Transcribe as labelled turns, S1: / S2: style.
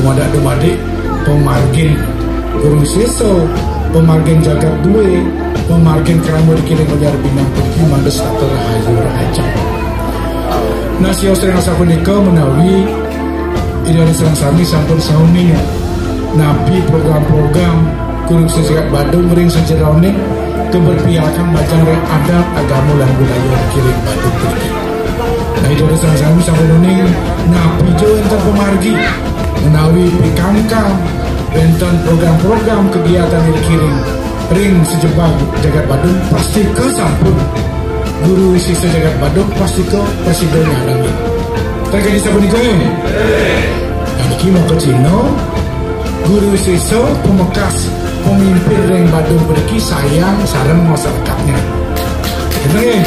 S1: dumadak-dumadik pemargin guru seso, pemargin jagat duwe, pemargin keramu dikirim menjadi binang pergi mandes atau rahayu rahaja. Nasio serang sapunika menawi ida serang sami sampun sauni nabi program-program guru sejagat Badung ring sejeroning keberpihakan macam rek adat agama dan budaya dikirim Badung pergi. Nah itu ada sama-sama sampun nabi jo enten pemargi menawi pikangkang enten program-program kegiatan dikirim ring sejebak jagat Badung pasti ke sampun guru isi sejagat Badung pasti ke presiden alami terkait sabun itu dan iki mau ke Cino guru siswa pemekas pemimpin ring Badung pergi sayang sareng masyarakatnya. Bener ya?